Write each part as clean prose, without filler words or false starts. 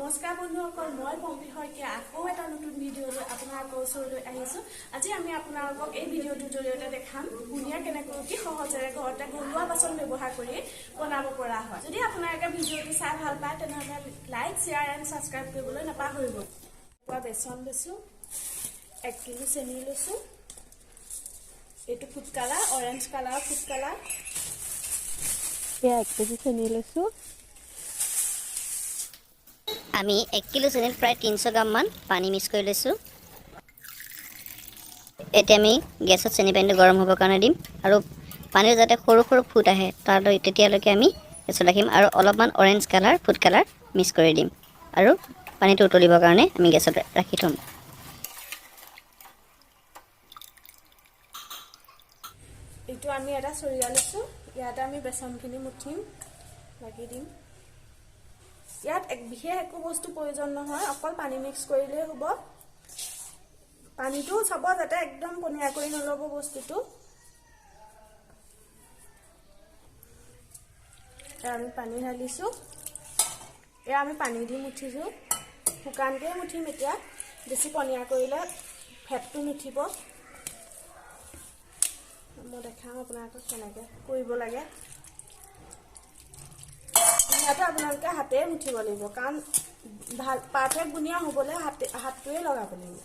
নমস্কাৰ বন্ধুসকল, মই পম্পী শইকীয়া আকৌ এটা নতুন ভিডিঅ' লৈ আপোনালোকৰ ওচৰলৈ আহিছোঁ। আজি আমি আপোনালোকক এই ভিডিঅ'টোৰ জৰিয়তে দেখাম বুনিয়া কেনেকৈ অতি সহজেৰে ঘৰতে ঘৰুৱা বাচন ব্যৱহাৰ কৰি বনাব পৰা হয়। যদি আপোনালোকে ভিডিঅ'টো চাই ভাল পায় তেনেহ'লে লাইক, শ্বেয়াৰ এণ্ড ছাবস্ক্ৰাইব কৰিবলৈ নাপাহৰিব। বেচন লৈছোঁ, 1 কিলো চেনি লৈছোঁ, এইটো food colour, orange colour food colour. 1 KG চেনি লৈছোঁ। আমি 1 কিলো চেনিত প্ৰায় 300 গ্ৰাম মান পানী মিক্স কৰি লৈছোঁ। এতিয়া আমি গেছত চেনি পানীটো গৰম হ'বৰ কাৰণে দিম আৰু পানীটো যাতে সৰু সৰু ফুট আহে তেতিয়ালৈকে আমি গেছত ৰাখিম আৰু অলপমান orange colour food colour mix কৰি দিম আৰু পানীটো উতলিবৰ কাৰণে আমি গেছত ৰাখি থ'ম। এইটো আমি এটা চৰিয়া লৈছোঁ, ইয়াতে আমি বেচনখিনি মুঠিম, লাগি দিম। ইয়াত বিশেষ একো বস্তু প্ৰয়োজন নহয়, অকল পানী মিক্স কৰিলেই হ'ব। পানীটো চাব যাতে একদম পনীয়া কৰি নল'ব বস্তুটো। আমি পানী ঢালিছোঁ, এয়া আমি পানী দি মুঠিছোঁ, শুকানকৈ মুঠিম। এতিয়া বেছি পনীয়া কৰিলে ফেটটো নুঠিব। মই দেখাম আপোনালোকক কেনেকৈ কৰিব লাগে। বুনিয়াটো আপোনালোকে হাতেৰে মুঠিব লাগিব, কাৰণ ভাল পাৰফেক্ট বুনিয়া হ'বলৈ হাতটোৱে লগাব লাগিব,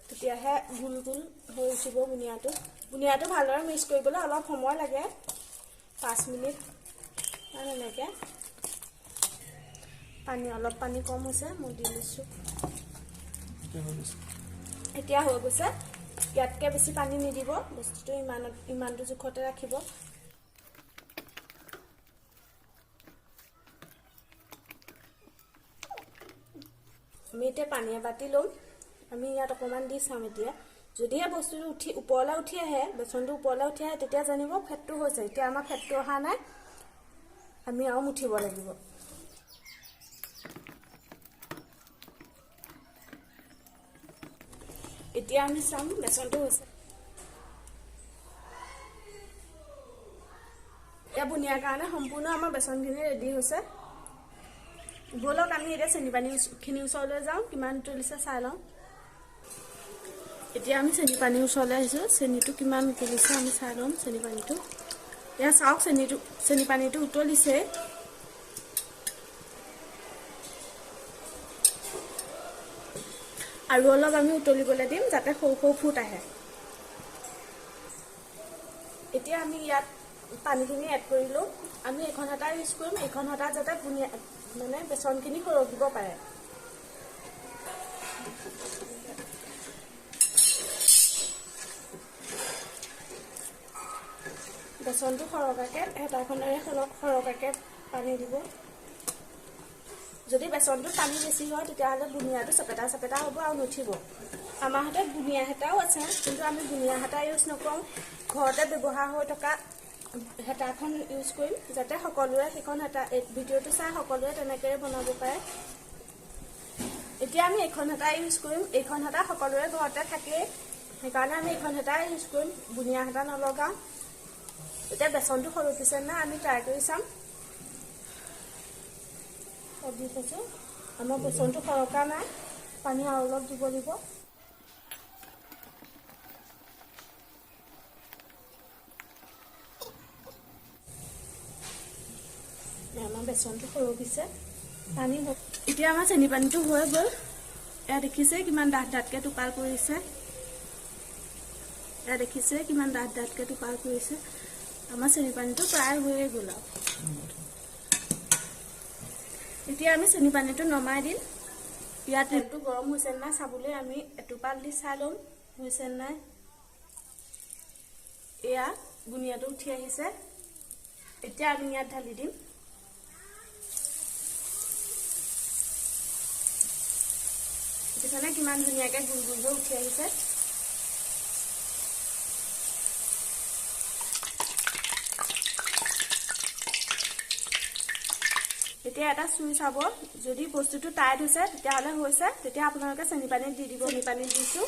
তেতিয়াহে গোল গোল হৈ উঠিব বুনিয়াটো। বুনিয়াটো ভালদৰে মিক্স কৰিবলৈ অলপ সময় লাগে, 5 মিনিট আৰু এনেকৈ। অলপ পানী কম হৈছে, মই দি লৈছোঁ। এতিয়া হৈ গৈছে। ইয়াতকৈ বেছি পানী নিদিব, বস্তুটো ইমানটো জোখতে ৰাখিব। আমি এতিয়া পানী এবাতি ল'ম, আমি ইয়াত অকণমান দি চাম। এতিয়া যদিহে বস্তুটো ওপৰলৈ উঠি আহে, বেচনটো ওপৰলৈ উঠি আহে, তেতিয়া জানিব ফেটটো হৈছে। এতিয়া আমাৰ ফেটটো অহা নাই, আমি আৰু মুঠিব লাগিব। এতিয়া আমি চাম বেচনটো হৈছে। এতিয়া বুনিয়াৰ কাৰণে সম্পূৰ্ণ আমাৰ বেচনখিনি ৰেডি হৈছে। ব'লক আমি এতিয়া চেনি পানীখিনি ওচৰলৈ যাওঁ, কিমান উতলিছে চাই লওঁ। এতিয়া আমি চেনি পানীৰ ওচৰলৈ আহিছোঁ, চেনিটো কিমান উতলিছে আমি চাই ল'ম। চেনি পানীটো এয়া চাওক, চেনি পানীটো উতলিছে। আৰু অলপ আমি উতলিবলৈ দিম, যাতে সৰু সৰু ফুট আহে। এতিয়া আমি ইয়াত পানীখিনি এড কৰিলোঁ। আমি এইখন হেতা ইউজ কৰিম, এইখন হেতা যাতে বেচনখিনি সৰকিব পাৰে। বেচনটো সৰকাকৈ হেতাখনেৰে সৰকাকৈ পানী দিব। যদি বেচনটো পানী বেছি হয়, তেতিয়াহ'লে বুনিয়াটো চেপেটা চেপেটা হ'ব আৰু নুঠিব। আমাৰ হাতত বুনিয়া হেতাও আছে, কিন্তু আমি বুনিয়া হেতা ইউজ নকৰোঁ। ঘৰতে ব্যৱহাৰ হৈ থকা হেতাখন ইউজ কৰিম, যাতে সকলোৱে সেইখন হেতা ভিডিঅ'টো চাই সকলোৱে তেনেকৈয়ে বনাব পাৰে। এতিয়া আমি এইখন হেতা ইউজ কৰিম, এইখন হেতা সকলোৰে ঘৰতে থাকেই, সেইকাৰণে আমি এইখন হেতাই ইউজ কৰিম, বুনিয়া হেতা নলগাওঁ। এতিয়া বেচনটো সৰকিছে নাই আমি ট্ৰাই কৰি চাম। দি থৈছোঁ, আমাৰ বেচনটো সৰকা নাই, পানী আৰু অলপ দিব লাগিব। আমাৰ বেচনটো সৰকিছে, পানী এতিয়া আমাৰ চেনি পানীটো হৈ গ'ল। এয়া দেখিছে কিমান ডাঠ ডাঠকৈ টোপাল পৰিছে। এয়া দেখিছে কিমান ডাঠ ডাঠকৈ টোপাল পৰিছে। আমাৰ চেনি পানীটো প্ৰায় হৈয়ে গ'ল আৰু। এতিয়া আমি চেনি পানীটো নমাই দিম। ইয়াত তেলটো গৰম হৈছে নাই চাবলৈ আমি এটোপাল দি চাই ল'ম হৈছে নাই। এয়া বুনিয়াটো উঠি আহিছে। এতিয়া আমি ইয়াত ঢালি দিম। দেখিছেনে কিমান ধুনীয়াকৈ গোল গোল হৈ উঠি আহিছে। এতিয়া এটা চুই চাব, যদি বস্তুটো টাইট হৈছে তেতিয়াহ'লে হৈছে, তেতিয়া আপোনালোকে চেনি পানীত দি দিব। চেনি পানীত দিছোঁ।